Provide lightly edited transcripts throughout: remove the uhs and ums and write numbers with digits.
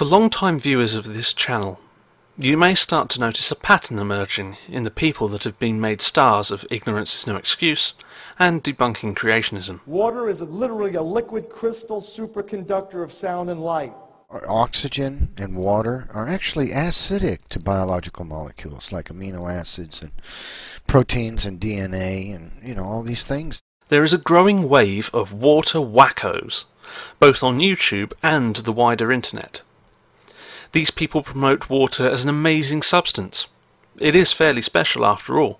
long-time viewers of this channel, you may start to notice a pattern emerging in the people that have been made stars of Ignorance is No Excuse and debunking creationism. Water is literally a liquid crystal superconductor of sound and light. Oxygen and water are actually acidic to biological molecules like amino acids and proteins and DNA and, all these things. There is a growing wave of water wackos, both on YouTube and the wider internet. These people promote water as an amazing substance. It is fairly special after all.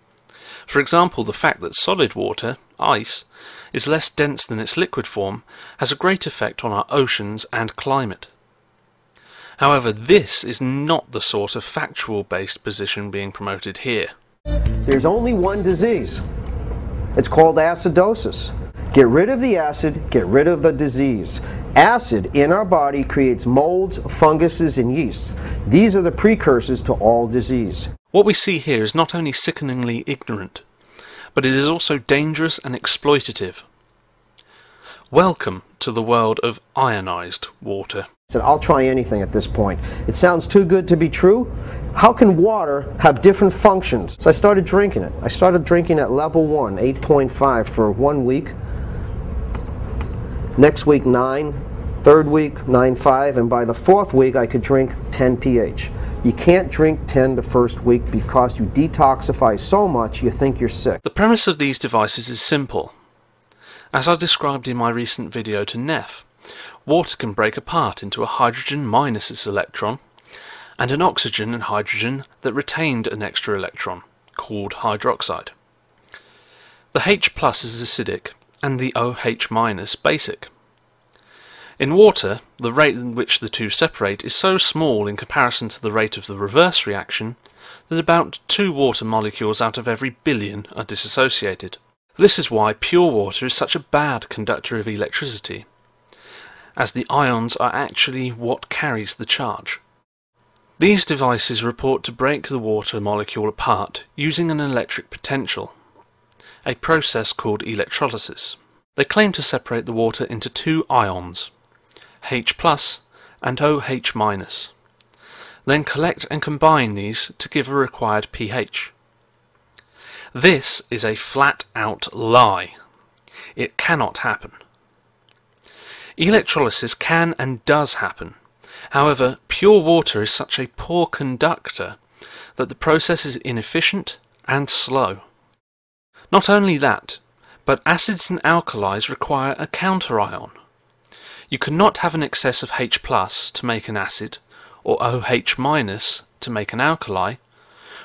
For example, the fact that solid water, ice, is less dense than its liquid form has a great effect on our oceans and climate. However, this is not the sort of factual-based position being promoted here. There's only one disease. It's called acidosis. Get rid of the acid, get rid of the disease. Acid in our body creates molds, funguses, and yeasts. These are the precursors to all disease. What we see here is not only sickeningly ignorant, but it is also dangerous and exploitative. Welcome to the world of ionized water. I said, I'll try anything at this point. It sounds too good to be true. How can water have different functions? So I started drinking it. I started drinking at level 1, 8.5 for 1 week. Next week 9, third week 9.5, and by the fourth week I could drink 10 pH. You can't drink 10 the first week because you detoxify so much you think you're sick. The premise of these devices is simple. As I described in my recent video to Neff, water can break apart into a hydrogen minus its electron and an oxygen and hydrogen that retained an extra electron, called hydroxide. The H+ is acidic and the OH- basic. In water, the rate in which the two separate is so small in comparison to the rate of the reverse reaction that about 2 water molecules out of every billion are disassociated. This is why pure water is such a bad conductor of electricity, as the ions are actually what carries the charge. These devices report to break the water molecule apart using an electric potential, a process called electrolysis. They claim to separate the water into 2 ions, H+ and OH-, then collect and combine these to give a required pH. This is a flat-out lie. It cannot happen. Electrolysis can and does happen. However, pure water is such a poor conductor that the process is inefficient and slow. Not only that, but acids and alkalis require a counterion. You cannot have an excess of H+ to make an acid, or OH- to make an alkali,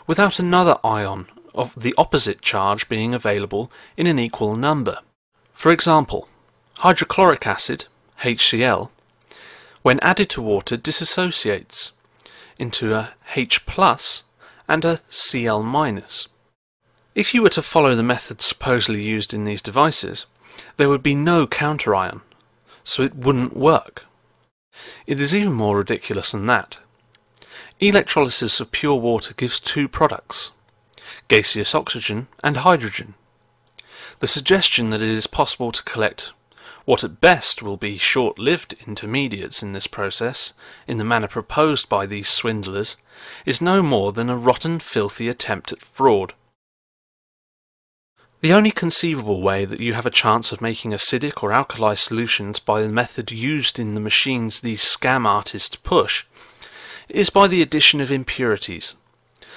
without another ion of the opposite charge being available in an equal number. For example, hydrochloric acid, HCl, when added to water dissociates into a H+ and a Cl-. If you were to follow the method supposedly used in these devices, there would be no counterion, so it wouldn't work. It is even more ridiculous than that. Electrolysis of pure water gives 2 products, gaseous oxygen and hydrogen. The suggestion that it is possible to collect what at best will be short-lived intermediates in this process, in the manner proposed by these swindlers, is no more than a rotten, filthy attempt at fraud. The only conceivable way that you have a chance of making acidic or alkali solutions by the method used in the machines these scam artists push is by the addition of impurities,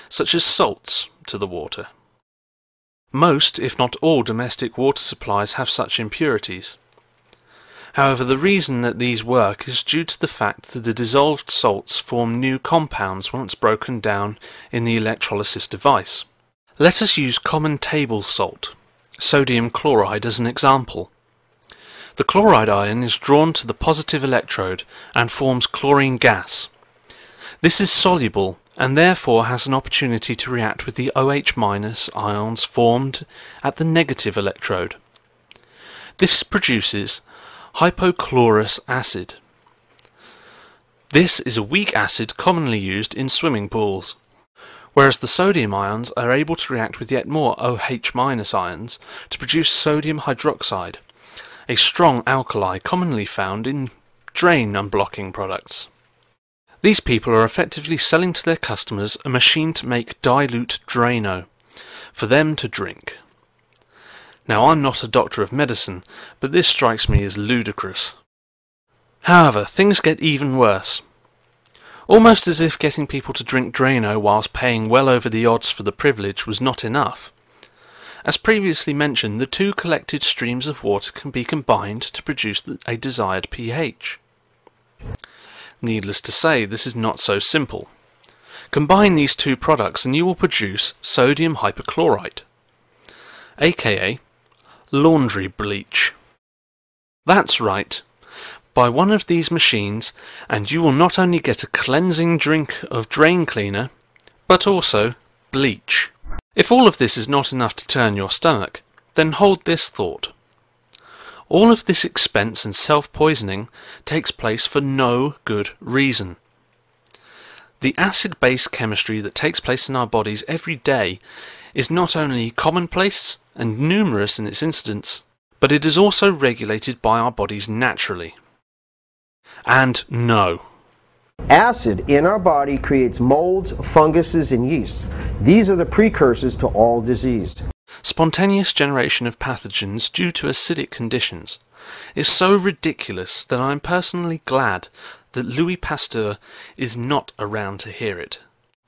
such as salts, to the water. Most, if not all, domestic water supplies have such impurities. However, the reason that these work is due to the fact that the dissolved salts form new compounds once broken down in the electrolysis device. Let us use common table salt, sodium chloride, as an example. The chloride ion is drawn to the positive electrode and forms chlorine gas. This is soluble and therefore has an opportunity to react with the OH- ions formed at the negative electrode. This produces hypochlorous acid. This is a weak acid commonly used in swimming pools, whereas the sodium ions are able to react with yet more OH- ions to produce sodium hydroxide, a strong alkali commonly found in drain unblocking products. These people are effectively selling to their customers a machine to make dilute Drano, for them to drink. Now, I'm not a doctor of medicine, but this strikes me as ludicrous. However, things get even worse. Almost as if getting people to drink Drano whilst paying well over the odds for the privilege was not enough. As previously mentioned, the two collected streams of water can be combined to produce a desired pH. Needless to say, this is not so simple. Combine these two products and you will produce sodium hypochlorite, aka laundry bleach. That's right. Buy one of these machines and you will not only get a cleansing drink of drain cleaner, but also bleach. If all of this is not enough to turn your stomach, then hold this thought. All of this expense and self-poisoning takes place for no good reason. The acid-base chemistry that takes place in our bodies every day is not only commonplace and numerous in its incidence, but it is also regulated by our bodies naturally. And no. Acid in our body creates molds, funguses, and yeasts. These are the precursors to all disease. Spontaneous generation of pathogens due to acidic conditions is so ridiculous that I am personally glad that Louis Pasteur is not around to hear it.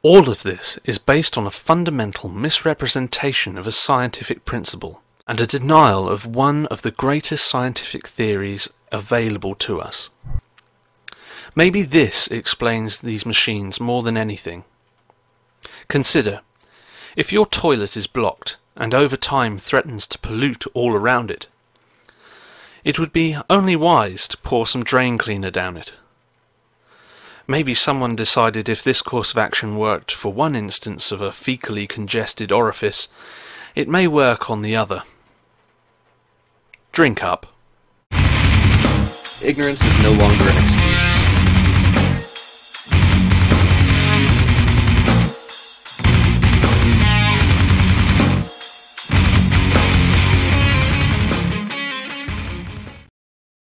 All of this is based on a fundamental misrepresentation of a scientific principle and a denial of one of the greatest scientific theories available to us. Maybe this explains these machines more than anything. Consider, if your toilet is blocked and over time threatens to pollute all around it, it would be only wise to pour some drain cleaner down it. Maybe someone decided if this course of action worked for one instance of a fecally congested orifice, it may work on the other. Drink up. Ignorance is no longer an excuse.